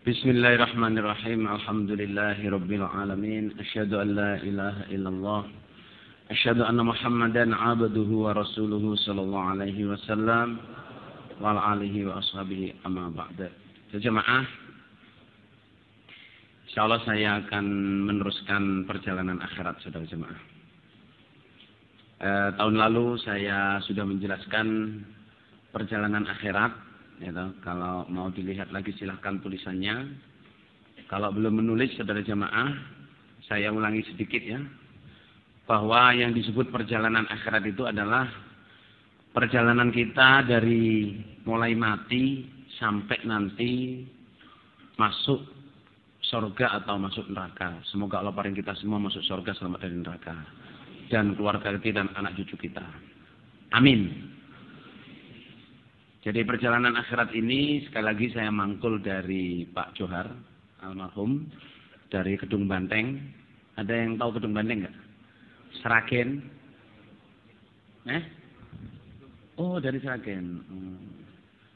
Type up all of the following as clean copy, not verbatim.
Bismillahirrahmanirrahim. Alhamdulillahirabbil alamin. Asyhadu an la ilaha illallah. Asyhadu anna Muhammadan 'abduhu wa rasuluhu sallallahu alaihi wasallam wa ala alihi wa ashabihi amma ba'da. Jemaah, insyaallah saya akan meneruskan perjalanan akhirat saudara jemaah. Tahun lalu saya sudah menjelaskan perjalanan akhirat. Ya, kalau mau dilihat lagi silahkan tulisannya. Kalau belum menulis saudara jemaah, saya ulangi sedikit ya. Bahwa yang disebut perjalanan akhirat itu adalah perjalanan kita dari mulai mati sampai nanti masuk surga atau masuk neraka. Semoga Allah paling kita semua masuk surga selamat dari neraka. Dan keluarga kita dan anak cucu kita. Amin. Jadi perjalanan akhirat ini sekali lagi saya mangkul dari Pak Johar almarhum dari Kedung Banteng. Ada yang tahu Kedung Banteng nggak? Sragen. Oh dari Sragen.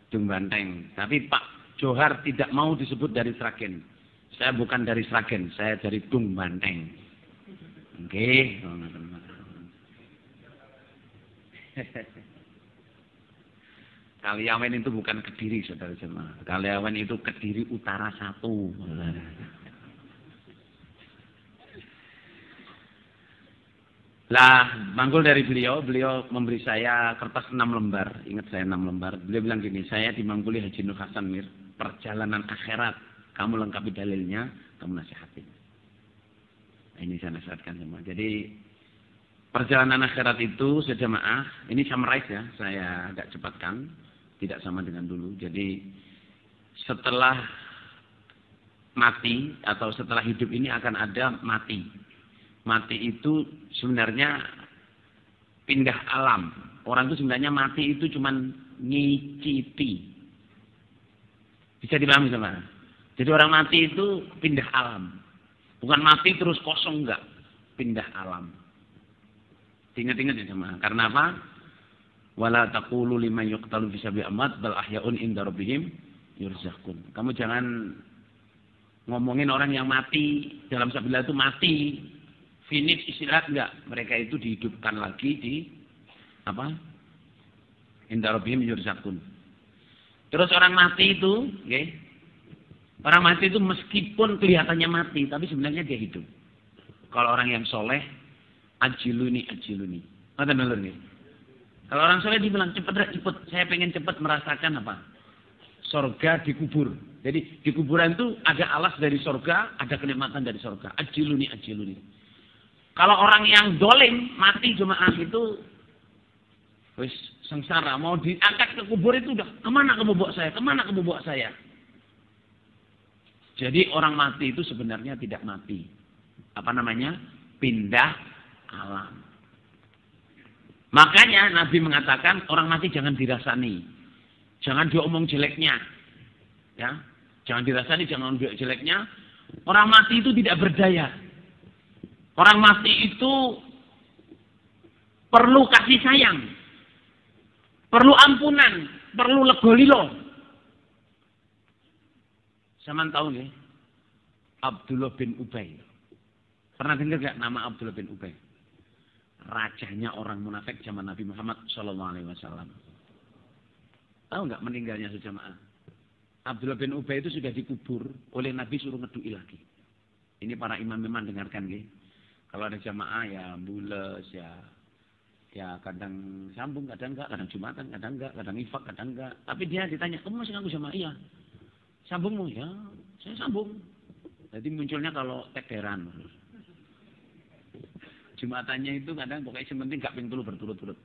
Kedung Banteng. Tapi Pak Johar tidak mau disebut dari Sragen. Saya bukan dari Sragen, saya dari Kedung Banteng. Oke. Kaliawen itu bukan Kediri, saudara jemaah. Kaliawen itu Kediri Utara 1. Lah, mangkul dari beliau memberi saya kertas 6 lembar. Ingat saya 6 lembar. Beliau bilang gini, saya dimangkuli Haji Nur Hasan Mir, perjalanan akhirat. Kamu lengkapi dalilnya, kamu nasihatin. Nah, ini saya nasihatkan semua. Jadi, perjalanan akhirat itu sejamaah, ini summarize ya, saya agak cepatkan. Tidak sama dengan dulu. Jadi setelah mati atau setelah hidup ini akan ada mati. Mati itu sebenarnya pindah alam. Orang itu sebenarnya mati itu cuman ngicipi. Bisa dipahami sama? Jadi orang mati itu pindah alam. Bukan mati terus kosong enggak. Pindah alam. Ingat-ingat ya sama. Karena apa? Wala taqulu liman yuqtalu fi sabil amwat bal ahya'un inda rabbihim yurzaqun. Kamu jangan ngomongin orang yang mati dalam sabilillah itu mati. Finish istirahat enggak. Mereka itu dihidupkan lagi di apa? Inda rabbihim yurzaqun. Terus orang mati itu, okay? Orang mati itu meskipun kelihatannya mati, tapi sebenarnya dia hidup. Kalau orang yang soleh, ajiluni. Ngerti dulu nih. Kalau orang soleh dibilang cepet, saya pengen cepet merasakan apa? Sorga dikubur. Jadi di kuburan itu ada alas dari sorga, ada kenikmatan dari sorga. Ajiluni. Kalau orang yang dolim mati jemaah itu, wis sengsara mau diangkat ke kubur itu udah kemana kamu bawa saya? Jadi orang mati itu sebenarnya tidak mati. Apa namanya? Pindah alam. Makanya Nabi mengatakan orang mati jangan dirasani. Jangan diomong jeleknya. Ya. Jangan dirasani, jangan diomong jeleknya. Orang mati itu tidak berdaya. Orang mati itu perlu kasih sayang. Perlu ampunan, perlu legolilo. Saman tahu nggih? Abdullah bin Ubay. Pernah dengar enggak nama Abdullah bin Ubay? Rajanya orang munafik zaman Nabi Muhammad SAW. Tahu nggak meninggalnya sejamaah? Abdullah bin Ubay itu sudah dikubur oleh Nabi suruh ngedui lagi. Ini para imam-imam dengarkan nggih. Kalau ada jamaah ya bules ya kadang sambung, kadang enggak, kadang Jumatan, kadang enggak, kadang ifak, kadang enggak. Tapi dia ditanya, kamu masih ngaku jamaah? Iya. Sambungmu? Ya, saya sambung. Jadi munculnya kalau tekderan. Jumatannya itu kadang pokoknya sementing gak ping 3 berturut-turut.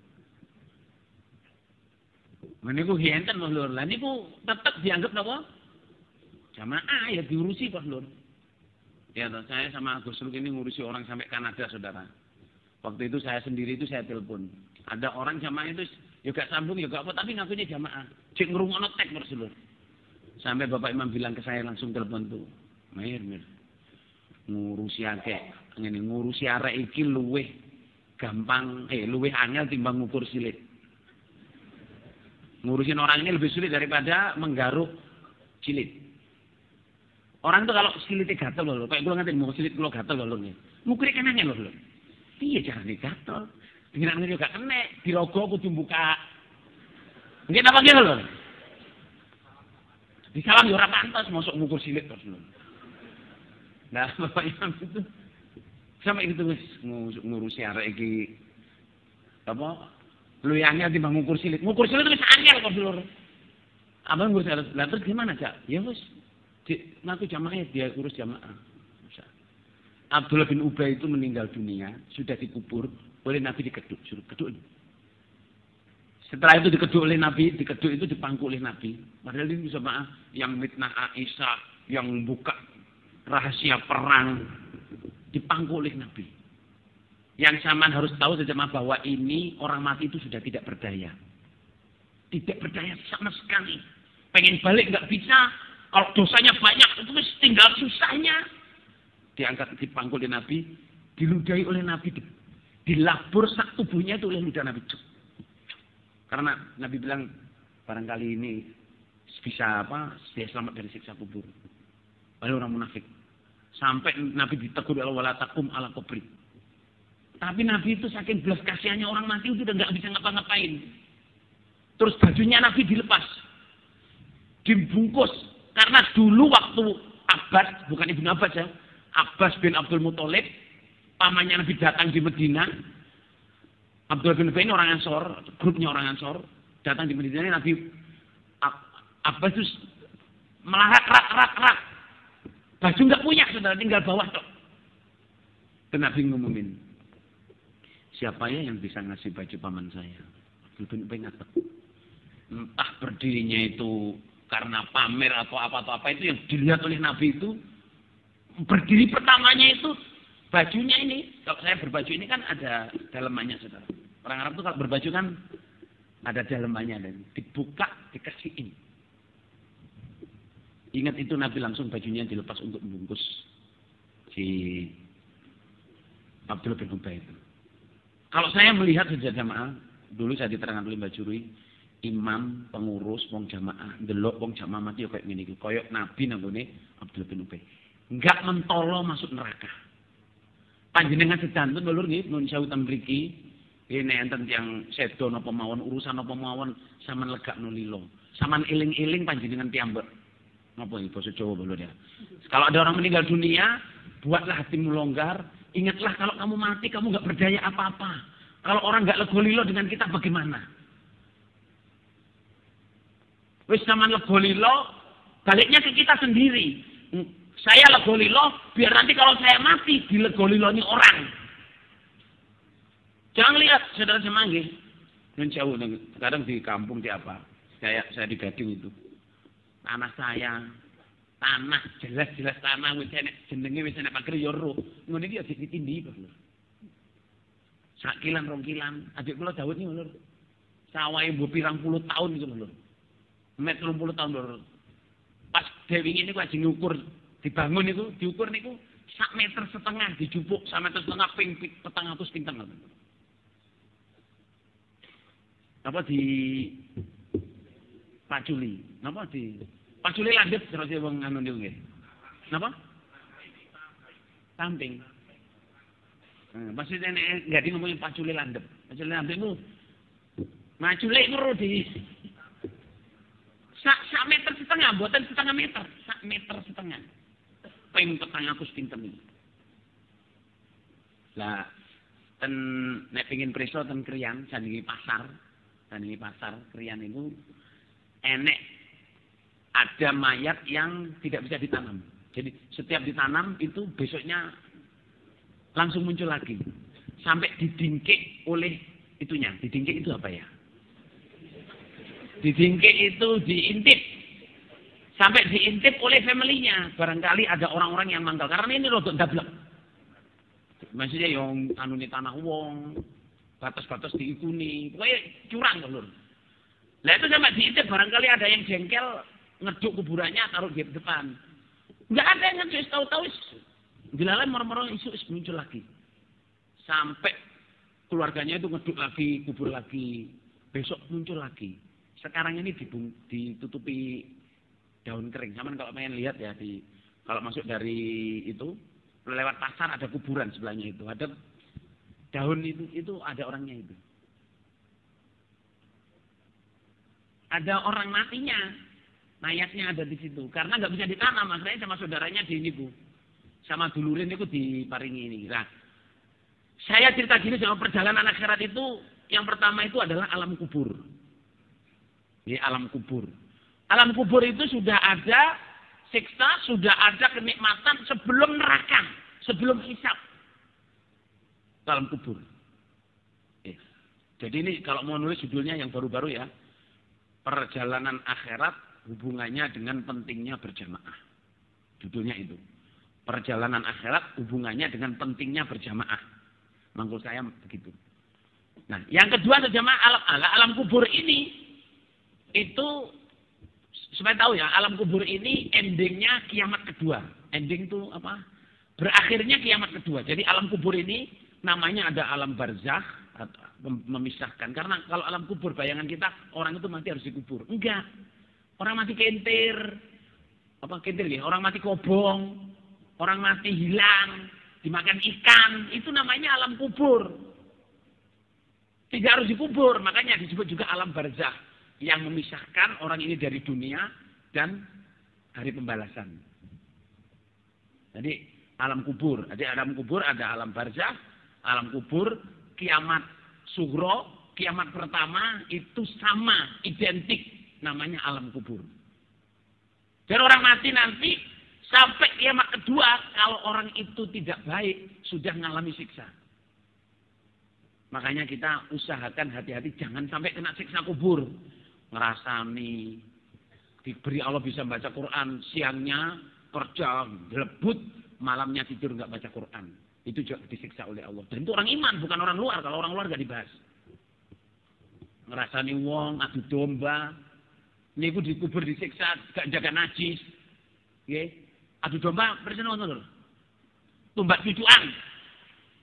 Meniku hienten Mas Lur. Lah niku tetep dianggap napa? Jamaah ya diurusi Pak Lur. Ya toh, saya sama Gus Lur ini ngurusi orang sampai Kanada, Saudara. Waktu itu saya sendiri itu saya telepon. Ada orang jamaah itu ya gak sambung ya gak apa tapi ngakunya jamaah. Cek ngrungokno tek Mas Lur. Sampai Bapak Imam bilang ke saya langsung telepon tuh. Mir. Ngurusi akeh. Ngene ngurusi arek iki luweh gampang luweh angel timbang ngukur silit. Ngurusin orang ini lebih sulit daripada menggaruk jilid. Orang tuh kalau silitnya gatel lho, kayak kula ngaten mau silit kula gatel lho nggih. Ngukure kan angel lho. Piye carane gatel? Pengiran ngene gak kena, dirogo kudu buka. Nggih napa nggih lho. Disalam yo ora pantes mosok ngukur silit terus lho. Nah, Bapak Imam itu sampai itu wis ngurusi arek iki apa luyane timbang ngukur silit. Ngukur silit wis angel kok dulur. Abang ngurus silit. Lah terus gimana, Cak? Ya wis ngaku jamaah dia urus jamaah. Abdullah bin Ubay itu meninggal dunia, sudah dikubur oleh Nabi dikeduk, suruh keduk. Setelah itu dikeduk oleh Nabi, dikeduk itu dipangku oleh Nabi. Padahal ini jamaah yang mitnah Aisyah, yang buka rahasia perang, dipangku oleh Nabi. Yang Saman harus tahu sejamaah bahwa ini orang mati itu sudah tidak berdaya. Tidak berdaya sama sekali. Pengen balik nggak bisa. Kalau dosanya banyak, itu tinggal susahnya. Diangkat, dipangkul oleh Nabi, diludahi oleh Nabi, dilabur sak tubuhnya itu oleh ludah Nabi. Karena Nabi bilang, barangkali ini bisa dia selamat dari siksa kubur. Oleh orang munafik. Sampai Nabi ditegur oleh wala taqum ala kubri. Tapi Nabi itu saking belas kasihannya orang mati itu udah nggak bisa ngapa-ngapain. Terus bajunya Nabi dilepas, dibungkus. Karena dulu waktu Abbas, bukan Ibnu Abbas ya, Abbas bin Abdul Muthalib, pamannya Nabi datang di Medina. Abdullah bin Ubay ini orang Ansor, grupnya orang Ansor, datang di Medina. Nabi Abbas itu melahap rak. Baju nggak punya, saudara, tinggal bawah tok. Dan Nabi ngumumin, siapa ya yang bisa ngasih baju paman saya? Abdullah bin Ubay ngatek. Entah berdirinya itu karena pamer atau apa itu yang dilihat oleh Nabi itu berdiri pertamanya itu bajunya ini. Kalau saya berbaju ini kan ada dalemannya, saudara. Orang Arab itu kalau berbaju kan ada dalemannya dan dibuka dikasihin. Ingat itu Nabi langsung bajunya dilepas untuk membungkus si Abdullah bin Ubay itu. Kalau saya melihat sejak jamaah, dulu saya diterangkan oleh Mbak Juri, imam, pengurus, wong jamaah, delok wong jamaah mati kayak ngene iki, koyok Nabi nanggone Abdullah bin Ubay. Enggak mentolo masuk neraka. Panjenengan sedanten lur nggih nun sawutan mriki, ini enten tiyang sedo napa mawon urusan napa mawon sampean legakno lilo. Sampean eling-eling panjenengan piyambak. Napa iki basa Jawa lho ya. Kalau ada orang meninggal dunia, buatlah hatimu longgar, ingatlah kalau kamu mati kamu enggak berdaya apa-apa. Kalau orang enggak lego lilo dengan kita bagaimana? Wis sampean lego lilo, baliknya ke kita sendiri. Saya lego lilo, biar nanti kalau saya mati dilego liloni orang. Jangan lihat saudara semanggi. Dan jauh, kadang di kampung di apa? Saya di Gading itu. Tanah saya, tanah jelas-jelas tanah wis enek jenenge wis enek pager yo ro. Ngono iki ya ditindih, Lur. Sak kilan rong kilan, adik kula Daud iki lur. Sawahe mbuh pirang puluh tahun iku lur. Met 30 tahun lur. Pas dewi ini aja ngukur dibangun itu, diukur niku 1,5 meter dijupuk 1,5 meter ping 400 pintang. Apa di Paculi? Napa di Paculi landhep terus wong anu niku nggih. Napa? Samping. Maksudnya enggak di ngomongin Paculi landhep. Paculi landhep itu Macule iku di 1,5 meter, mboten 1,5 meter, 1,5 meter. Ping 400 pinten iki. Lah ten nek pengin preso ten Kriyan saniki pasar Kriyan itu enek ada mayat yang tidak bisa ditanam. Jadi setiap ditanam itu besoknya langsung muncul lagi. Sampai didingkik oleh itunya. Didingkik itu apa ya? Didingkik itu diintip. Sampai diintip oleh family-nya. Barangkali ada orang-orang yang manggal. Karena ini rodok dablek. Maksudnya yang anu ni tanah wong. Batas-batas diikuni. Pokoknya curang lho. Lah itu sampai diintip. Barangkali ada yang jengkel. Ngeduk kuburannya taruh di depan. Enggak ada yang ngeduk. Tahu-tahu. Dilalai moro-moro isu muncul lagi. Sampai keluarganya itu ngeduk lagi. Kubur lagi. Besok muncul lagi. Sekarang ini ditutupi daun kering. Sama kalau pengen lihat ya di Kalau masuk dari itu, lewat pasar ada kuburan sebelahnya itu. Ada daun itu ada orangnya itu. Ada orang matinya. Mayatnya ada di situ. Karena nggak bisa ditanam. Akhirnya sama saudaranya di ini, Bu. Sama dulurin itu diparingi ini. Nah, saya cerita gini sama perjalanan akhirat itu. Yang pertama itu adalah alam kubur. Ini alam kubur. Alam kubur itu sudah ada siksa, sudah ada kenikmatan sebelum neraka, sebelum hisab. Alam kubur. Jadi ini kalau mau nulis judulnya yang baru-baru ya. Perjalanan akhirat hubungannya dengan pentingnya berjamaah. Judulnya itu. Perjalanan akhirat hubungannya dengan pentingnya berjamaah. Maksud saya begitu. Nah, yang kedua berjamaah alam kubur ini itu supaya tahu ya, alam kubur ini endingnya kiamat kedua. Ending itu apa? Berakhirnya kiamat kedua. Jadi alam kubur ini namanya ada alam barzakh, memisahkan. Karena kalau alam kubur bayangan kita orang itu mati harus dikubur. Enggak. Orang mati kentir. Apa kentir ya? Orang mati kobong. Orang mati hilang. Dimakan ikan. Itu namanya alam kubur. Tidak harus dikubur. Makanya disebut juga alam barzakh. Yang memisahkan orang ini dari dunia dan hari pembalasan. Jadi alam kubur. Jadi alam kubur ada alam barzakh, alam kubur, kiamat sugro, kiamat pertama itu sama, identik, namanya alam kubur. Dan orang mati nanti sampai kiamat kedua, kalau orang itu tidak baik, sudah mengalami siksa. Makanya kita usahakan hati-hati jangan sampai kena siksa kubur. Ngerasani, diberi Allah bisa baca Quran, siangnya kerja, lebut, malamnya tidur nggak baca Quran. Itu juga disiksa oleh Allah. Dan itu orang iman, bukan orang luar. Kalau orang luar nggak dibahas. Ngerasani wong, adu domba. Ini aku dikubur disiksa, gak jaga najis. Nggih. Adu domba, presiden ngono lho. Tumbak cucuan.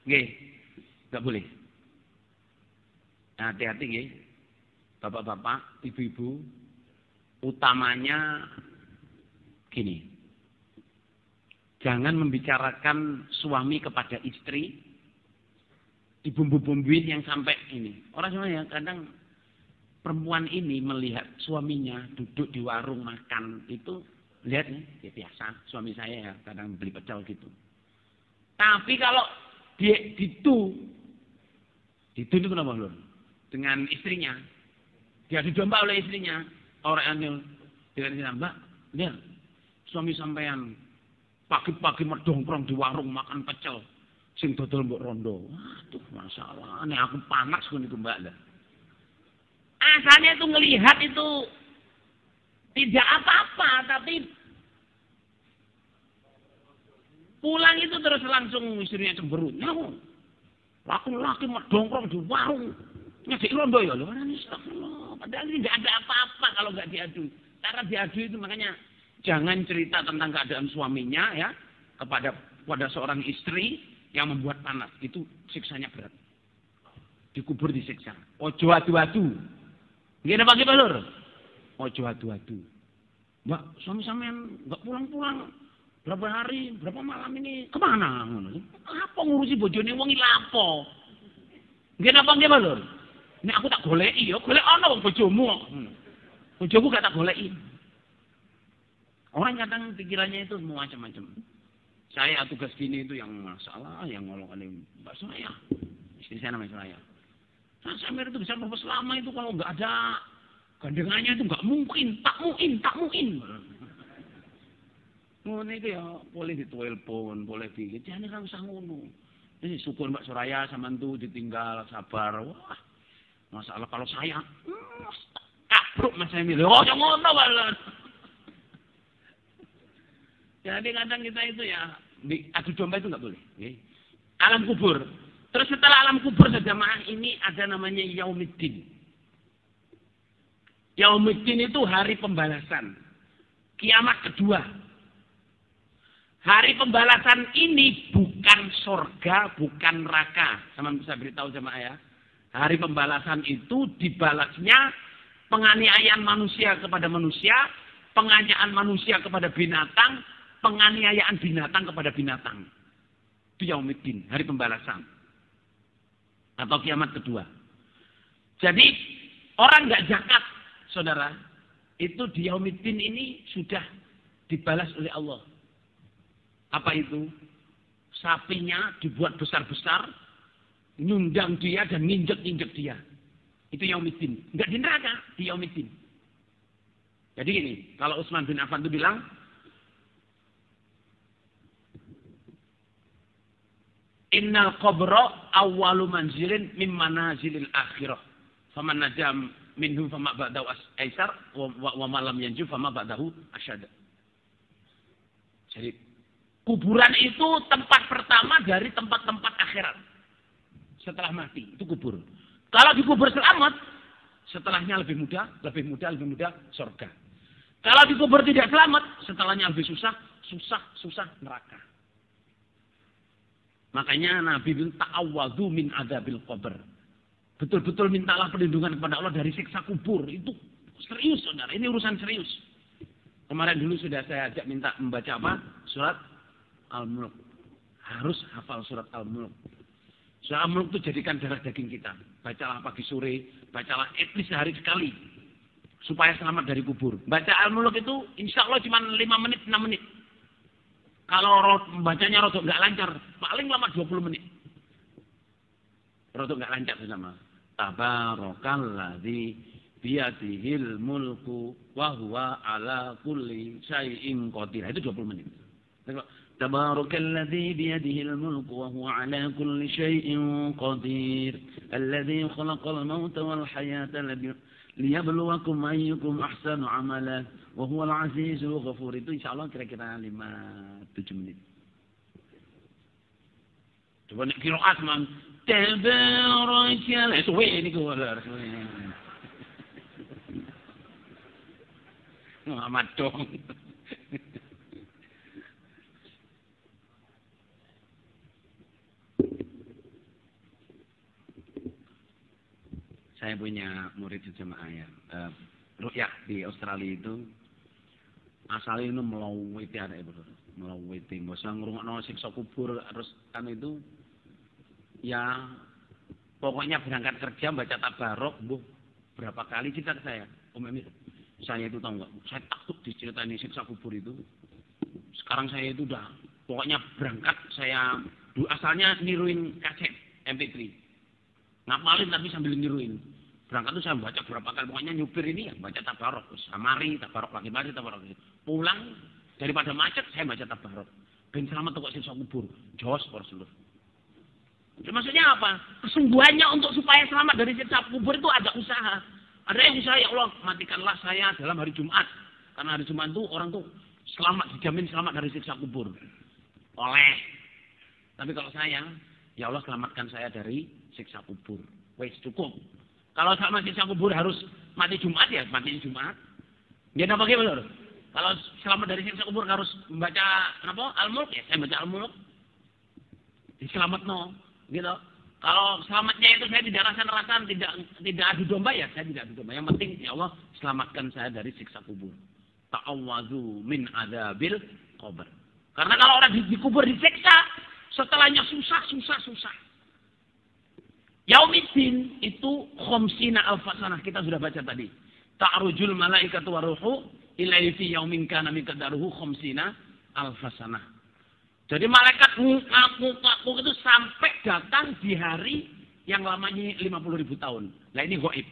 Nggih. Nggak boleh. Nah, hati-hati nggih. Bapak-bapak, ibu-ibu, utamanya gini. Jangan membicarakan suami kepada istri, dibumbu-bumbuin yang sampai ini. Orang sebenarnya kadang perempuan ini melihat suaminya duduk di warung makan itu, lihat nih, ya biasa, suami saya ya kadang beli pecel gitu. Tapi kalau dia itu kenapa lho? Dengan istrinya. Dia didomba oleh istrinya. Orang anil dengan istrinya, Mbak, lihat suami sampean pagi-pagi merdongkrong di warung makan pecel. Sing dodol mbok rondo. Waduh, masalah. Ini aku panas kan itu Mbak lah. Asalnya itu ngelihat itu tidak apa-apa, tapi pulang itu terus langsung istrinya cemberut. Nyamu, laki-laki merdongkrong di warung. Ngasih rondo ya loh. Padahal ini tidak ada apa-apa kalau nggak diadu. Cara diadu itu makanya jangan cerita tentang keadaan suaminya ya kepada seorang istri yang membuat panas. Itu siksanya berat. Dikubur disiksa. Ojo adu-adu. Gimana Pak Lur? Ojo adu-adu. Mbak, suami sampean nggak pulang-pulang berapa hari, berapa malam ini kemana? Apa ngurusi bojone wong lapo? Gimana Pak Lur? Ini aku tak goleki ya, golek ana wong bojomu. Bojoku gak tak goleki. Orang kadang pikirannya itu macam-macam. Saya tugas gini itu yang masalah, yang ngolong-ngolong Mbak Suraya. Istri saya namanya Suraya. Nah, sampai itu bisa berapa selama itu kalau nggak ada gandengannya itu nggak mungkin, tak mungkin. Ngono itu ya boleh ditelepon, boleh di. Jangan kan usah ngono. Ini syukur Mbak Suraya sama itu ditinggal sabar. Wah, masalah kalau saya kabruk Mas Emil. Oh, jangan ngono balon. Jadi kadang kita itu ya adu domba itu nggak boleh. Okay. Alam kubur. Terus setelah alam kubur jamaah ini ada namanya Yaumiddin. Yaumiddin itu hari pembalasan. Kiamat kedua. Hari pembalasan ini bukan surga, bukan neraka. Sama bisa beritahu jamaah ya. Hari pembalasan itu dibalasnya penganiayaan manusia kepada manusia, penganiayaan manusia kepada binatang, penganiayaan binatang kepada binatang. Itu yaumiddin, hari pembalasan. Atau kiamat kedua. Jadi orang nggak zakat, saudara, itu di yaumiddin ini sudah dibalas oleh Allah. Apa itu? Sapinya dibuat besar-besar, nyundang dia dan nginjek-nginjek dia. Itu yaumiddin. Enggak di neraka, di yaumiddin. Jadi gini, kalau Utsman bin Affan itu bilang, innal qabra awwalu manzilin min manazilil akhirah. Faman najam minhum fama ba'dahu aisar wa ma lam yanju fama ba'dahu asyad. Jadi kuburan itu tempat pertama dari tempat-tempat akhirat. Setelah mati, itu kubur. Kalau dikubur selamat, setelahnya lebih mudah, surga. Kalau dikubur tidak selamat, setelahnya lebih susah neraka. Makanya Nabi bilang ta'awwadhu min adzabil qabr. Betul-betul mintalah perlindungan kepada Allah dari siksa kubur. Itu serius, saudara. Ini urusan serius. Kemarin dulu sudah saya ajak minta membaca apa? Surat Al-Mulk. Harus hafal surat Al-Mulk. Surat Al-Mulk itu jadikan darah daging kita. Bacalah pagi sore, bacalah at least sehari sekali. Supaya selamat dari kubur. Baca Al-Mulk itu insya Allah cuma 5 menit, 6 menit. Kalau bacanya rodok nggak lancar, paling lama 20 menit. Rodok nggak lancar sama. Tabarakalladzi biyadihil mulku wa huwa ala kulli syai'in qadir. Itu 20 menit. Tabarakalladzi biyadihil mulku wa huwa ala kulli syai'in qadir. Alladzi khalaqal mauta wal hayata liyabluwakum ayyukum ahsanu amala wa huwal azizul ghafur. Itu insyaallah kira-kira 5-7 menit. Coba nek qiraat man tabarakal suwe niku suwe. Amat dong. Saya punya murid jemaah ya. Rukyah di Australia itu asalnya itu melawiti ada ibu, melawiti. Masa ngurungokno siksa kubur terus kan itu ya pokoknya berangkat kerja baca tabarok, berapa kali cerita ke saya, Om Emir. Saya itu tahu nggak? Saya takut diceritain siksa kubur itu. Sekarang saya itu udah pokoknya berangkat saya asalnya niruin kaset MP3. Ngapalin tapi sambil niruin. Berangkat tuh saya baca berapa kali. Pokoknya nyupir ini ya baca tabarok. Samari, tabarok lagi, tabarok lagi. Pulang daripada macet saya baca tabarok. Ben selamat kok siksa kubur. Jos Rasulullah. Maksudnya apa? Kesungguhannya untuk supaya selamat dari siksa kubur itu ada usaha. Ada yang usaha, ya Allah matikanlah saya dalam hari Jumat. Karena hari Jumat itu orang tuh selamat, dijamin selamat dari siksa kubur. Oleh. Tapi kalau saya, ya Allah selamatkan saya dari siksa kubur. Wes cukup. Kalau sama siksa kubur harus mati Jumat ya mati Jumat. Dia apa gimana? Kalau selamat dari siksa kubur harus membaca apa? Al-Mulk ya saya baca Al-Mulk. Diselamat no, gitu. Kalau selamatnya itu saya tidak rasa-rasakan, tidak adu domba ya saya tidak adu domba. Yang penting ya Allah selamatkan saya dari siksa kubur. Ta'awwadhu min adzabil qabr. Karena kalau orang dikubur disiksa, setelahnya susah. Yaumiddin itu khamsina alfasanah. Kita sudah baca tadi. Ta'rujul malaikatu waruhu ilaihi fi yaumin kana miqdaruhu khamsina alfasanah. Jadi malaikat ngaku itu sampai datang di hari yang lamanya 50.000 tahun. Nah ini gaib.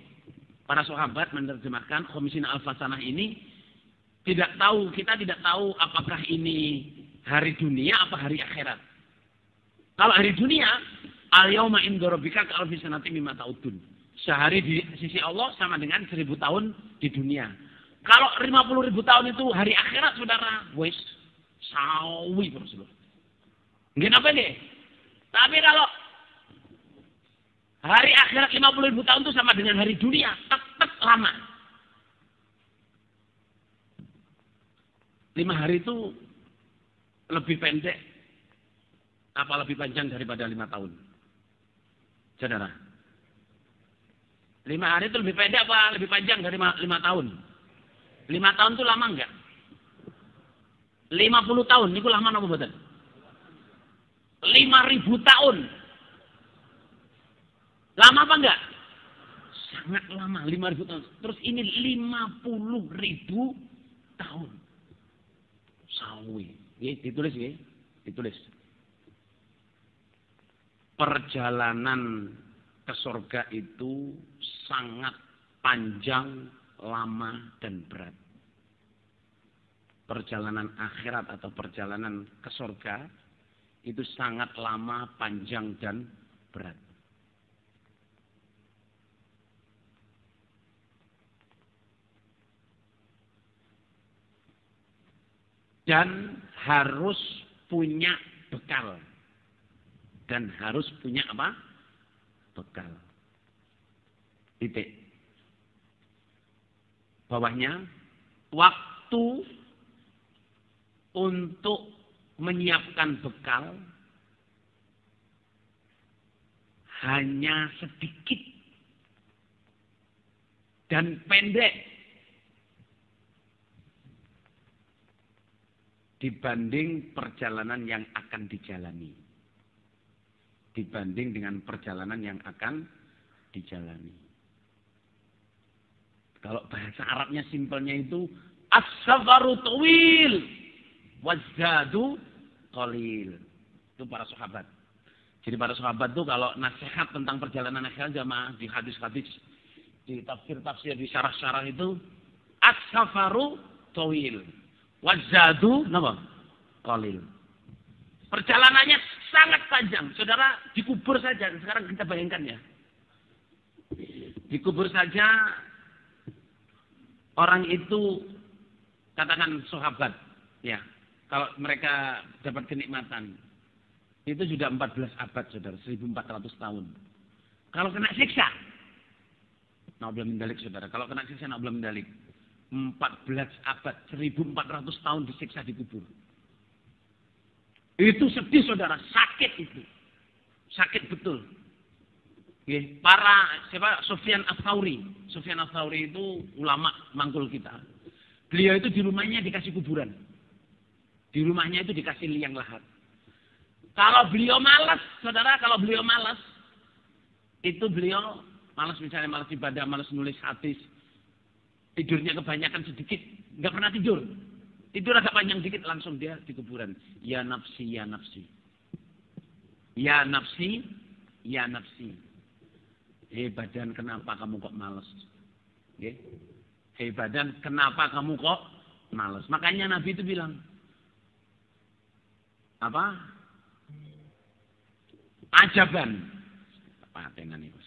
Para sahabat menerjemahkan khamsina alfasanah ini kita tidak tahu apakah ini hari dunia apa hari akhirat. Kalau hari dunia, al-yauma inda rabbika ka'alfi sanatin mimma ta'udun. Sehari di sisi Allah sama dengan 1000 tahun di dunia. Kalau 50.000 tahun itu hari akhirat, saudara, wes sawi Rasulullah. Nggih apa nggih? Tapi kalau hari akhirat 50.000 tahun itu sama dengan hari dunia, tetap lama. 5 hari itu lebih pendek apa lebih panjang daripada 5 tahun? Saudara. 5 hari itu lebih pendek apa lebih panjang dari 5 tahun? 5 tahun itu lama enggak? 50 tahun niku lama napa mboten? 5.000 tahun. Lama apa enggak? Sangat lama, 5.000 tahun. Terus ini 50.000 tahun. Sawi. Ditulis ya. Ditulis. Perjalanan ke surga itu sangat panjang, lama, dan berat. Perjalanan akhirat atau perjalanan ke surga itu sangat lama, panjang, dan berat. Dan harus punya bekal. Dan harus punya apa? Bekal. Titik. Bawahnya, waktu untuk menyiapkan bekal hanya sedikit dan pendek dibanding perjalanan yang akan dijalani. Dibanding dengan perjalanan yang akan dijalani. Kalau bahasa Arabnya simpelnya itu as-safaru tawil wazadu qalil. Itu para sahabat. Jadi para sahabat itu kalau nasihat tentang perjalanan akhirat jamaah di hadis-hadis, di tafsir-tafsir, di syarah-syarah itu as-safaru tawil wazadu napa? Qalil. Perjalanannya sangat panjang. Saudara, dikubur saja. Sekarang kita bayangkan ya. Dikubur saja orang itu, katakan sahabat, ya. Kalau mereka dapat kenikmatan, itu sudah 14 abad, saudara, 1400 tahun. Kalau kena siksa, na'udzubillah min dzalik, saudara. Kalau kena siksa, na'udzubillah min dzalik. 14 abad, 1400 tahun disiksa dikubur. Itu sedih, saudara, sakit itu. Sakit betul. Para Sufyan Ats-Tsauri. Sufyan Ats-Tsauri itu ulama mangkul kita. Beliau itu di rumahnya dikasih kuburan. Di rumahnya itu dikasih liang lahat. Kalau beliau malas, saudara, kalau beliau malas, itu beliau malas, misalnya malas ibadah, malas nulis hadis, tidurnya kebanyakan sedikit, nggak pernah tidur. Tidur agak panjang dikit, langsung dia di kuburan. Ya nafsi, ya nafsi. Ya nafsi, ya nafsi. Hei badan, kenapa kamu kok malas? Hei badan, kenapa kamu kok malas? Makanya Nabi itu bilang, apa? Ajaban. Patenan itu.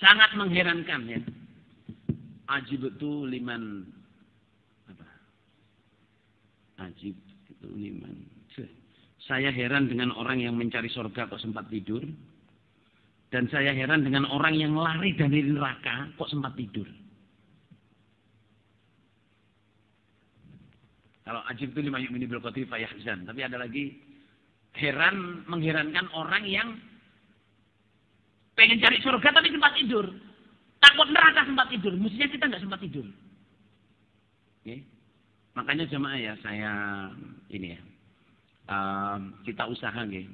Sangat mengherankan ya. Ajib itu liman apa? Ajib itu liman. Saya heran dengan orang yang mencari surga kok sempat tidur. Dan saya heran dengan orang yang lari dari neraka kok sempat tidur. Kalau ajib itu lima yu'minu bil qadri fa yahzan. Tapi ada lagi mengherankan orang yang pengen cari surga tapi sempat tidur. Takut neraka sempat tidur. Mestinya kita nggak sempat tidur. Okay. Makanya jemaah ya, saya ini ya. Kita usaha nggih.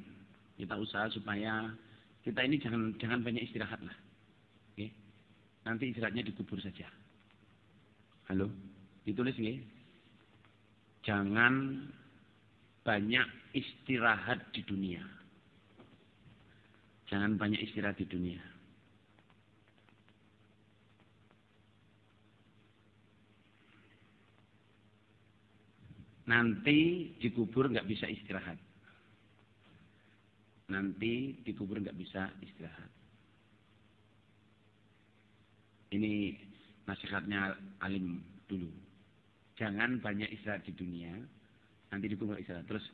Kita usaha supaya kita ini jangan banyak istirahat lah. Okay. Nanti istirahatnya dikubur saja. Halo? Ditulis nggih. Jangan banyak istirahat di dunia. Jangan banyak istirahat di dunia. Nanti dikubur nggak bisa istirahat. Nanti dikubur nggak bisa istirahat. Ini nasihatnya alim dulu. Jangan banyak istirahat di dunia. Nanti dikubur istirahat. Terus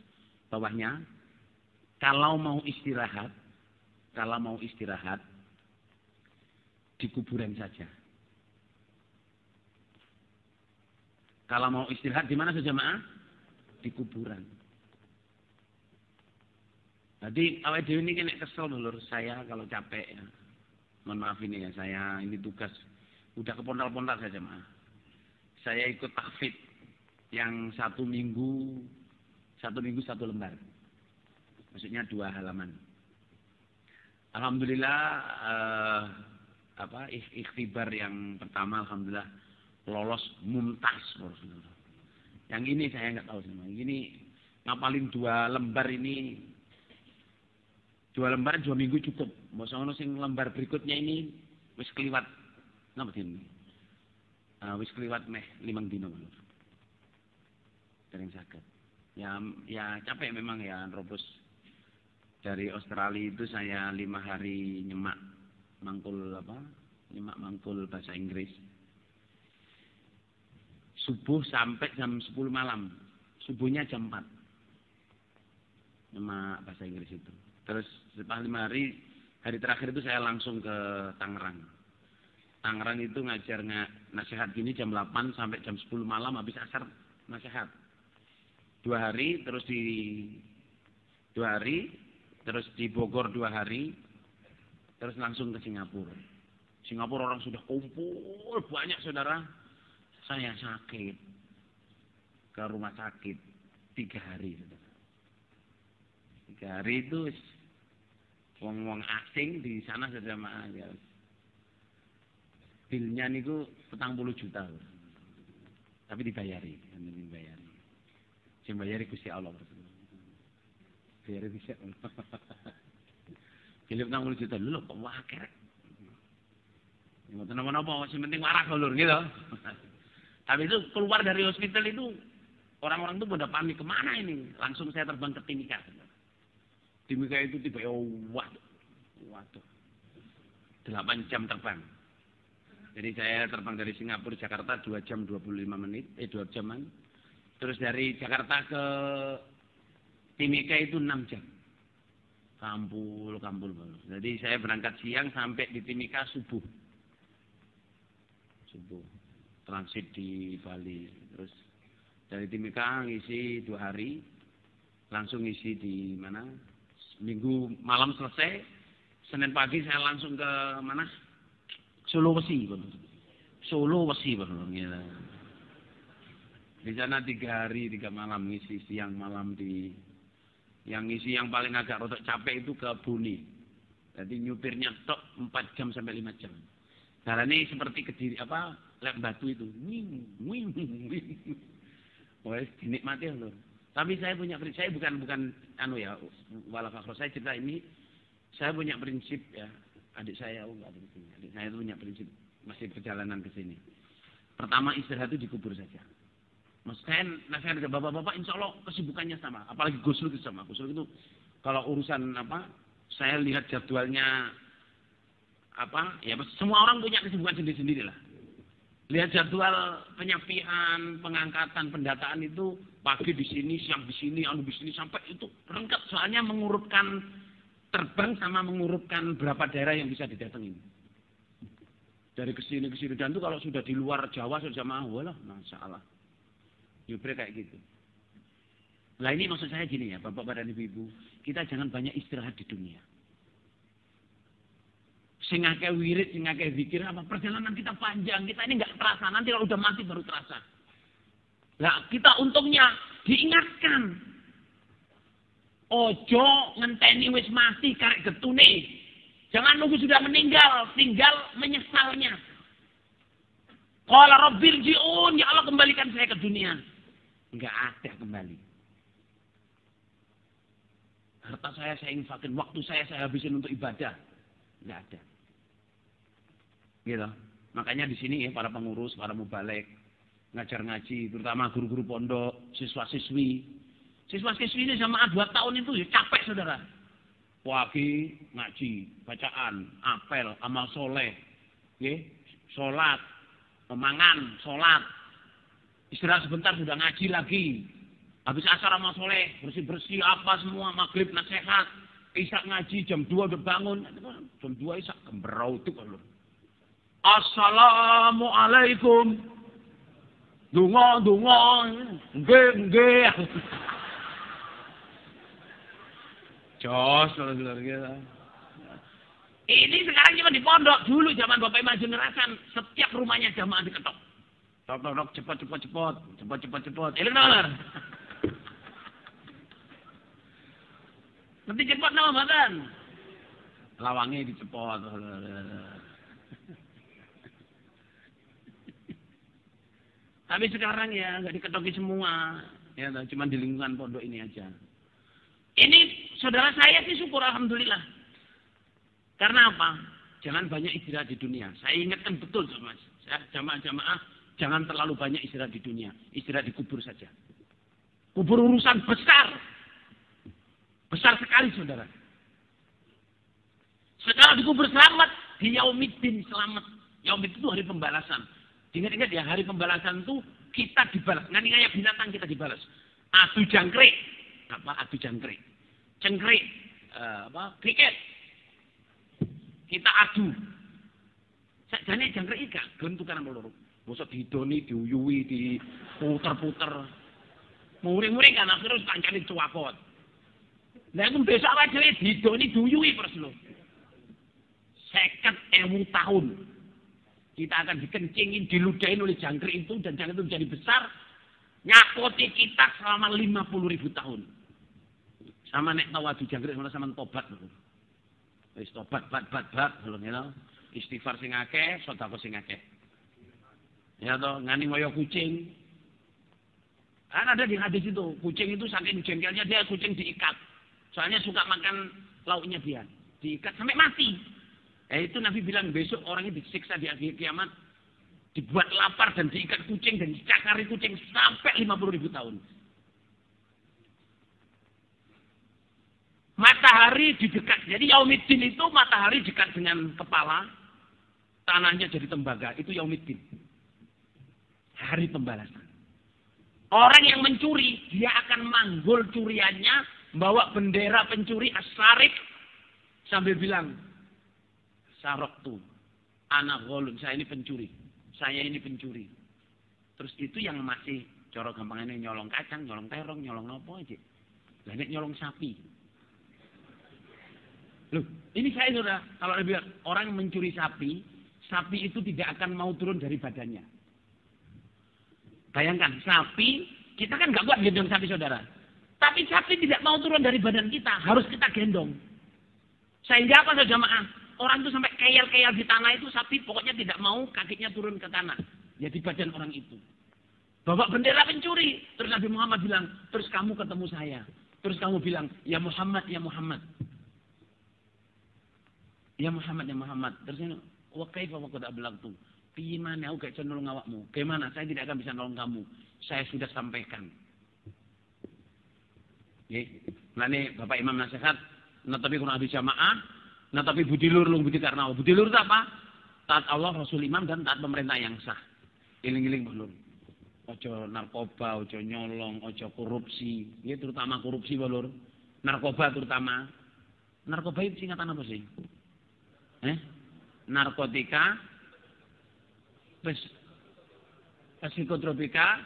bawahnya, kalau mau istirahat di kuburan saja. Kalau mau istirahat di mana saja, jemaah? Di kuburan. Jadi awal dewi ini kena kesel dulu saya kalau capek ya. Mohon maaf ini ya, saya ini tugas udah kepondal-pondal saja, jemaah. saya ikut tahfidz yang satu minggu satu lembar. Maksudnya 2 halaman. Alhamdulillah ikhtibar yang pertama alhamdulillah lolos mumtaz. Yang ini saya nggak tahu sama. Ini ngapalin 2 lembar ini 2 lembar 2 minggu cukup. Mosok sing lembar berikutnya ini wis kliwat napa din? Wis kliwat meh 5 dino. Sering sakit. Ya capek memang ya Robos. Dari Australia itu saya 5 hari nyemak mangkul bahasa Inggris. Subuh sampai jam 10 malam. Subuhnya jam 4. Nyemak bahasa Inggris itu. Terus setelah 5 hari terakhir itu saya langsung ke Tangerang. Tangerang itu ngajar nasihat gini jam 8 sampai jam 10 malam habis asar nasihat. 2 hari terus di Bogor 2 hari terus langsung ke Singapura. Singapura orang sudah kumpul banyak saudara. Saya sakit ke rumah sakit 3 hari saudara. 3 hari itu wong-wong asing di sana sudah ya. Bilnya niku 40 juta. Tapi dibayari. Sing bayari Gusti Allah. Bayari bisa. Film 40 juta dulu kok wah kerek. Ngoten napa-napa sing penting waras lho gitu. Habis itu keluar dari hospital itu orang-orang itu pada panik kemana ini? Langsung saya terbang ke Timika. Timika itu tiba waduh. 8 jam terbang. Jadi saya terbang dari Singapura Jakarta 2 jam 25 menit, 2 jaman. Terus dari Jakarta ke Timika itu 6 jam. Kampul. Jadi saya berangkat siang sampai di Timika subuh. Transit di Bali. Terus dari Timika ngisi 2 hari. Langsung ngisi di mana? Minggu malam selesai. Senin pagi saya langsung ke mana? Sulawesi. Di sana 3 hari 3 malam ngisi siang malam di yang ngisi yang paling agak rotok capek itu ke Buni. Jadi nyupirnya tok 4 jam sampai 5 jam. Caranya seperti Kediri lem batu itu. Wing. Wes dinikmati lho. Tapi saya bukan wala fakhr saya cerita ini saya punya prinsip ya. Adik saya itu punya prinsip masih perjalanan ke sini. Pertama istirahat itu dikubur saja. Mas saya nasihat ke bapak-bapak, insya Allah kesibukannya sama. Apalagi Gus Dur itu sama. Gus Dur itu kalau urusan saya lihat jadwalnya ya semua orang punya kesibukan sendiri-sendiri lah. Lihat jadwal penyapian, pengangkatan, pendataan itu pagi di sini, siang di sini, di sini sampai itu lengkap. Soalnya mengurutkan terbang sama mengurutkan berapa daerah yang bisa didatengin. Dari kesini dan itu kalau sudah di luar Jawa sudah jamaah, walah, masya Allah. Yubre kayak gitu. Nah ini maksud saya gini ya, bapak dan ibu-ibu, kita jangan banyak istirahat di dunia. Sing akeh wirid, sing akeh zikir, perjalanan kita panjang, kita ini nggak terasa. Nanti kalau udah mati baru terasa. Nah kita untungnya diingatkan. Ojo ngenteni wis mati karek getune. Jangan nunggu sudah meninggal, tinggal menyesalnya. Qala rabbil ji'un, ya Allah kembalikan saya ke dunia. Enggak ada kembali. Harta saya infakin, waktu saya habisin untuk ibadah. Enggak ada. Gitu. Makanya di sini ya para pengurus, para mubalek, ngajar ngaji, terutama guru-guru pondok, siswa-siswi. Siswa-siswi ini sama 2 tahun itu ya capek saudara. Pagi ngaji, bacaan, apel, amal soleh, sholat, memangan, sholat. Istirahat sebentar sudah ngaji lagi. Habis asar amal soleh, bersih-bersih apa semua, maghrib nasihat. Isya ngaji, jam 2 udah bangun. Jam 2 isya gemberau itu kalau. Assalamualaikum. Dungo. Nggih. Jos, luar biasa. Ini sekarang cuma di pondok. Dulu zaman Bapak Imam ngerasakan setiap rumahnya jamaah diketok. Tok, cepot. Eling. Nanti cepot nama makan. Lawangnya dicepot. Tapi sekarang ya nggak diketoki semua. Ya, cuma di lingkungan pondok ini aja. Ini saudara saya sih syukur alhamdulillah. Karena apa? Jangan banyak istirahat di dunia. Saya ingatkan betul sama jamaah-jamaah, jangan terlalu banyak istirahat di dunia. Istirahat di kubur saja. Kubur urusan besar. Besar sekali saudara. Sekarang di kubur selamat, di Yaumiddin selamat. Yaumiddin itu hari pembalasan. Ingat-ingat ya, hari pembalasan itu kita dibalas. Ngani kayak binatang kita dibalas. Adu jangkrik. Apa adu jangkrik? Cengkrik. Kriket. Kita adu. Sakjane jangkrik iki gak gelem tukaran loro. Bosok didoni, diuyui, diputer-puter. Muring-muring kan akhirnya kancane cuwakot. Lah iku besok awake dhewe didoni, diuyui terus lho. 50.000 tahun. Kita akan dikencingin, diludahin oleh jangkrik itu, dan jangkrik itu menjadi besar, nyakoti kita selama 50.000 tahun. Sama nek tahu adu jangkrik sama tobat. Wis tobat, bat, belum ya. Istighfar sing akeh, sedekah sing akeh. Ya toh, ngani ngoyo kucing. Kan ada di hadis itu, kucing itu saking jengkelnya dia kucing diikat. Soalnya suka makan lauknya dia. Diikat sampai mati. Itu Nabi bilang besok orangnya disiksa di akhir kiamat, dibuat lapar dan diikat kucing dan dicakari kucing sampai 50.000 tahun. Matahari di dekat, jadi Yaumiddin itu matahari dekat dengan kepala, tanahnya jadi tembaga, itu Yaumiddin. Hari pembalasan. Orang yang mencuri, dia akan manggul curiannya, bawa bendera pencuri as-sarif, sambil bilang, Saroktu, anak golun, saya ini pencuri. Terus itu yang masih coro gampangnya nyolong kacang, nyolong terong, nyolong nopo aja. Lainnya nyolong sapi. Loh, ini saya sudah, kalau lebih orang mencuri sapi itu tidak akan mau turun dari badannya. Bayangkan, sapi, kita kan nggak kuat gendong sapi saudara. Tapi sapi tidak mau turun dari badan kita, harus kita gendong. Sehingga apa saudara jamaah? Orang itu sampai keyal-keyal di tanah itu, sapi pokoknya tidak mau kakinya turun ke tanah. Ya di badan orang itu. Bawa bendera pencuri. Terus Nabi Muhammad bilang, terus kamu ketemu saya. Terus kamu bilang, ya Muhammad, ya Muhammad. Ya Muhammad, ya Muhammad. Terus ini, wa kaifa wa qad ablagtu. Piye maneh aku gak iso nolong awakmu? Bagaimana? Saya tidak akan bisa nolong kamu. Saya sudah sampaikan. Nggih. Nah ini Bapak Imam nasihat, tapi kuna habis jamaah. Nah tapi budi lur budi karena budi lur itu apa? Taat Allah, Rasul Imam dan taat pemerintah yang sah. Iling-iling belum. Ojo narkoba, ojo nyolong, ojo korupsi. Ya terutama korupsi balur. Narkoba terutama. Narkoba itu singkatan apa sih? Narkotika, psikotropika,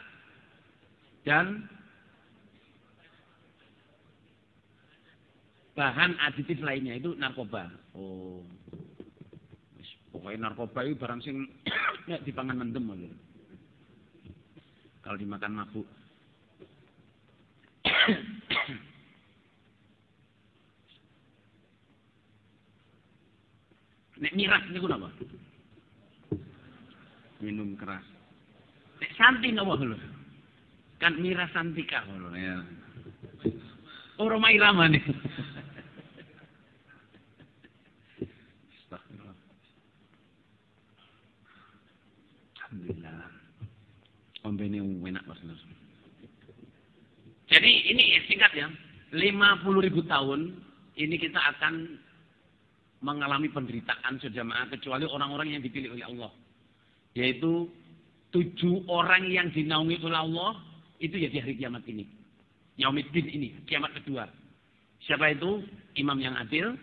dan bahan aditif lainnya itu narkoba. Oh, pokoknya narkoba itu barang sing dipangan mendem aja. Kalau dimakan mabuk. Nek miras niku napa? Minum keras. Nek santi napa lho? Kan miras santika lho ya. Oh, Roma Irama nih. Alhamdulillah. Ombene enak Mas. Jadi ini singkat ya. 50.000 tahun ini kita akan mengalami penderitaan sejamaah kecuali orang-orang yang dipilih oleh Allah. Yaitu 7 orang yang dinaungi oleh Allah itu ya di hari kiamat ini. Yaumiddin ini, kiamat kedua. Siapa itu? Imam yang adil.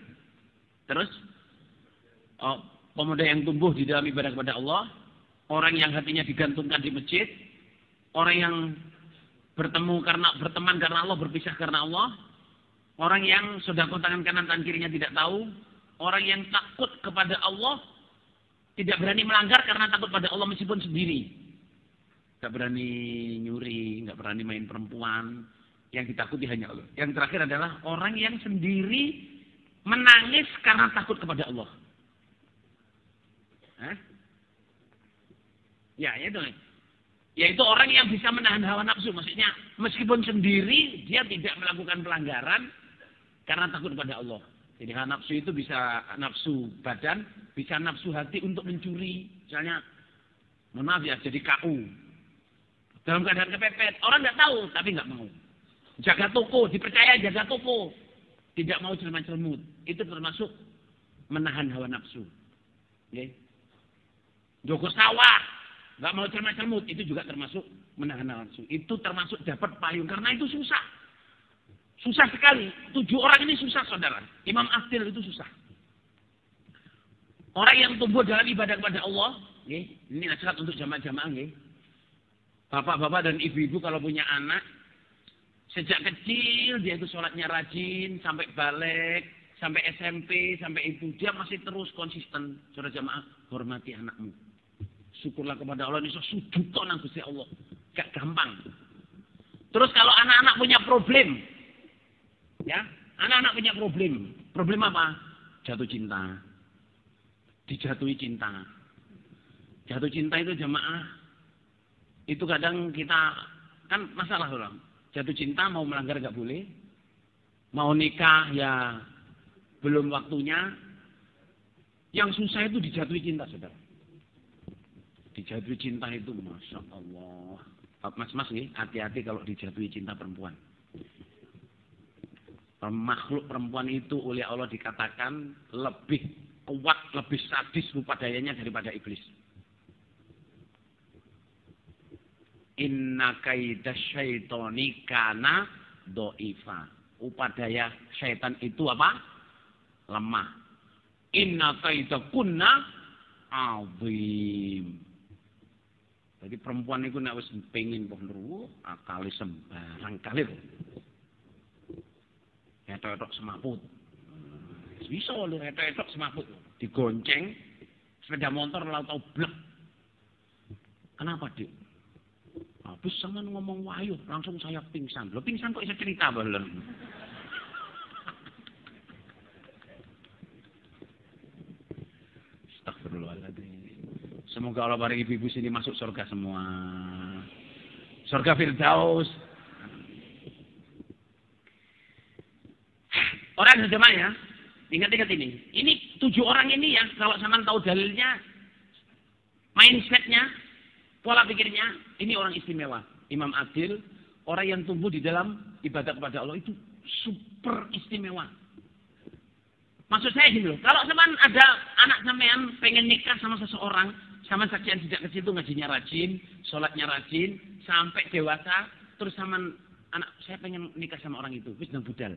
Terus pemuda yang tumbuh di dalam ibadah kepada Allah. Orang yang hatinya digantungkan di masjid. Orang yang berteman karena Allah, berpisah karena Allah. Orang yang sedekah tangan kanan tangan kirinya tidak tahu. Orang yang takut kepada Allah, tidak berani melanggar karena takut pada Allah meskipun sendiri. nggak berani nyuri, nggak berani main perempuan. Yang ditakuti hanya Allah. Yang terakhir adalah orang yang sendiri menangis karena takut kepada Allah. Ya, itu. Yaitu orang yang bisa menahan hawa nafsu. Maksudnya, meskipun sendiri, dia tidak melakukan pelanggaran karena takut kepada Allah. Jadi hawa nafsu itu bisa nafsu badan, bisa nafsu hati untuk mencuri. Misalnya, mohon maaf ya, jadi KU. Dalam keadaan kepepet. Orang nggak tahu, tapi nggak mau. Jaga toko, dipercaya jaga toko. Tidak mau cermat-cermut. Itu termasuk menahan hawa nafsu. Okay. Joko sawah, nggak mau cermat-cermut. Itu juga termasuk menahan hawa nafsu. Itu termasuk dapat payung. Karena itu susah. Susah sekali. 7 orang ini susah, saudara. Imam Adil itu susah. Orang yang tumbuh dalam ibadah kepada Allah. Okay. Ini nasihat untuk jamaah-jamaah. Okay. Bapak-bapak dan ibu-ibu kalau punya anak. Sejak kecil dia itu sholatnya rajin, sampai balik, sampai SMP, sampai itu. Dia masih terus konsisten. Saudara jamaah, hormati anakmu. Syukurlah kepada Allah, ini sujud nang Gusti Allah. Gak gampang. Terus kalau anak-anak punya problem. Ya, anak-anak punya problem. Problem apa? Jatuh cinta. Dijatuhi cinta. Jatuh cinta itu jamaah. Itu kadang kita, kan masalah orang. Jatuh cinta mau melanggar gak boleh. Mau nikah ya belum waktunya. Yang susah itu dijatuhi cinta, saudara. Dijatuhi cinta itu, Masya Allah. Mas-mas nih, hati-hati kalau dijatuhi cinta perempuan. Makhluk perempuan itu oleh Allah dikatakan lebih kuat, lebih sadis rupa dayanya daripada iblis. Inna kaidas syaitoni kana do'ifa. Upadaya syaitan itu apa? Lemah. Inna kaidakunna azim. Jadi perempuan itu nek wis pengin poh akali sembarang kali. Etok-etok semaput. Bisa lho etok-etok semaput. Digonceng sepeda motor lalu tau blek. Kenapa, Dik? Habis sangat ngomong wahyu, langsung saya pingsan. Loh pingsan kok bisa cerita balen. Astagfirullahaladzim. Semoga Allah bari ibu-ibu sini masuk surga semua. Surga Firdaus. Orang jemaah ya. Ingat-ingat ini. Ini 7 orang ini ya, kalau sama tahu dalilnya, mindsetnya, pola pikirnya, ini orang istimewa. Imam Adil, orang yang tumbuh di dalam ibadah kepada Allah itu super istimewa. Maksud saya gini loh, kalau sampean ada anak sampean pengen nikah sama seseorang, sama saksian sejak kecil itu ngajinya rajin, sholatnya rajin, sampai dewasa, terus sama anak saya pengen nikah sama orang itu, wis nang budal.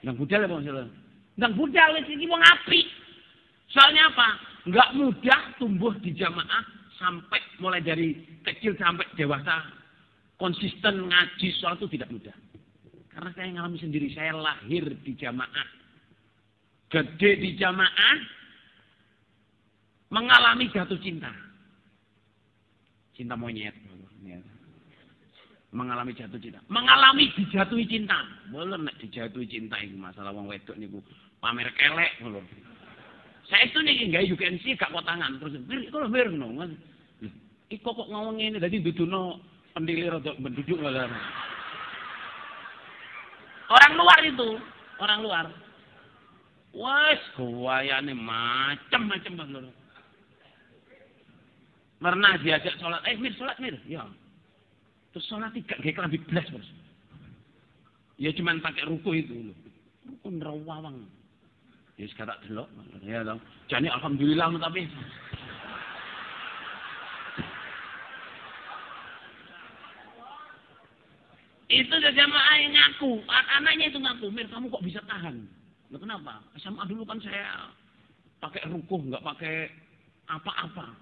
Nang budal apa maksudnya? Nang budal wis iki wong apik. Soalnya apa? Enggak mudah tumbuh di jamaah sampai mulai dari kecil sampai dewasa konsisten ngaji sholat itu tidak mudah. Karena saya ngalami sendiri, saya lahir di jamaah, gede di jamaah, mengalami jatuh cinta. Cinta monyet. Mengalami jatuh cinta. Mengalami dijatuhi cinta. Boleh nek dijatuhi cinta itu masalah wong wedok niku pamer kelek lho. Saya itu nih nggak UKNC gak kotangan terus mir kalau mir ngono. Iki kok ngomong ngene dadi duduno pendilir atau menduduk malah. Orang luar itu, orang luar. Wes gawayane macam-macam lho. Pernah diajak sholat, mir sholat mir, ya. Terus sholat tidak kayak kelambi blas bos. Ya cuman pakai ruku itu loh. Ruku nerawang. Ya sekarang delok, ya dong. Jadi alhamdulillah tapi. Itu jamaah yang ngaku, anaknya itu ngaku, mir kamu kok bisa tahan? Loh kenapa? SMA dulu kan saya pakai ruku, nggak pakai apa-apa.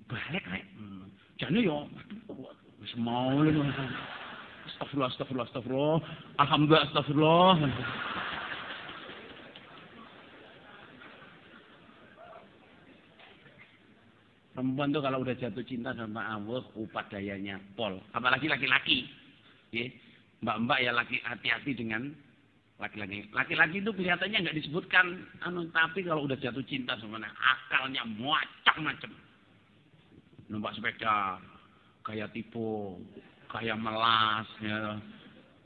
Balik rek. Jane yo wis mau lho. Astagfirullah. Alhamdulillah astagfirullah. Perempuan tuh kalau udah jatuh cinta sama Allah, upadayanya pol. Apalagi laki-laki. Ya. Mbak-mbak ya laki hati-hati dengan laki-laki. Laki-laki itu kelihatannya nggak disebutkan, tapi kalau udah jatuh cinta sama akalnya macam-macam. Numpak sepeda, kayak tipu, kayak melas, ya.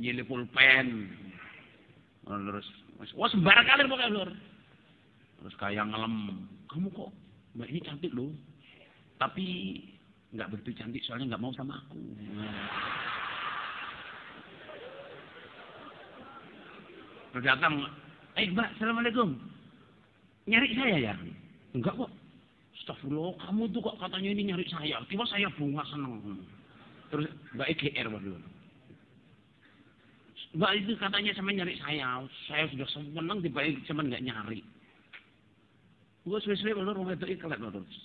Nyilip pulpen. Terus, wah sembarang kali pokoknya lur. Terus kayak ngelem. Kamu kok, mbak ini cantik loh. Tapi nggak begitu cantik soalnya nggak mau sama aku. Terus datang, mbak, assalamualaikum. Nyari saya ya? Enggak kok. Astagfirullah, kamu tuh kok katanya ini nyari saya. Tiba saya bunga seneng. Terus mbak EGR waduh. Mbak itu katanya sama nyari saya. Saya sudah seneng tiba-tiba cuman nggak nyari. Gue suwe-suwe kalau rumah itu ikhlas loh terus.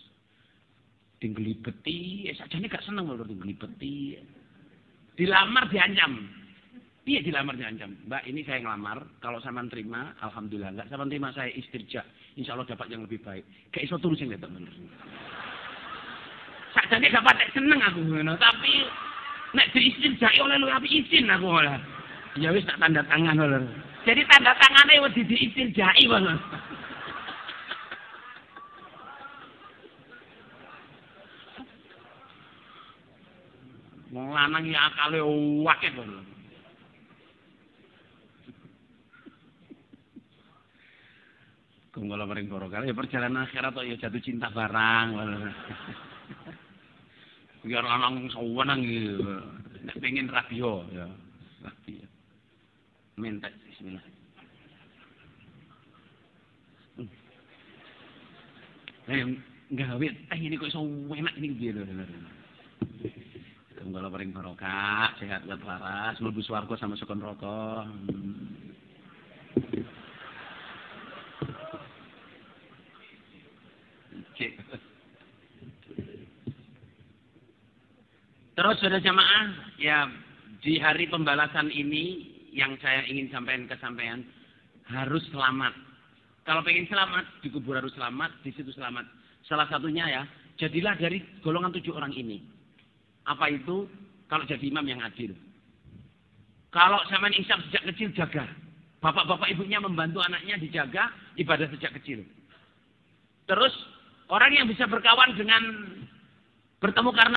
Dingelibeti, sajane gak seneng lho dingelibeti. Dilamar diancam. Iya dilamar diancam. Mbak ini saya ngelamar, kalau sama terima, alhamdulillah. Enggak sama terima saya istirja. Insya Allah dapat yang lebih baik. Gak iso terus yang bener. Sajane gak patek seneng aku ngono, tapi nek diistirjai oleh lu api izin aku malah. Ya wis tak tanda tangan lho. Jadi tanda tangane wedi diistirjai malah. Wong lanang ya akale akeh kok. Kungkala maring barokah ya perjalanan akhirat ya jatuh cinta barang. Biar lanang sewenang iki. Nek pengen radio ya. Radio. Minta bismillah. Gawe teh ini kok iso enak ini piye lho. Kalau paling barokah, sehat buat waras, mlebu swarga sama sukun neraka. Terus sudah jamaah, ya di hari pembalasan ini yang saya ingin sampaikan ke sampean harus selamat. Kalau pengen selamat, di kubur harus selamat, di situ selamat. Salah satunya ya, jadilah dari golongan 7 orang ini. Apa itu? Kalau jadi imam yang adil. Kalau zaman insaf sejak kecil jaga. Bapak-bapak ibunya membantu anaknya dijaga, ibadah sejak kecil. Terus orang yang bisa berkawan dengan bertemu karena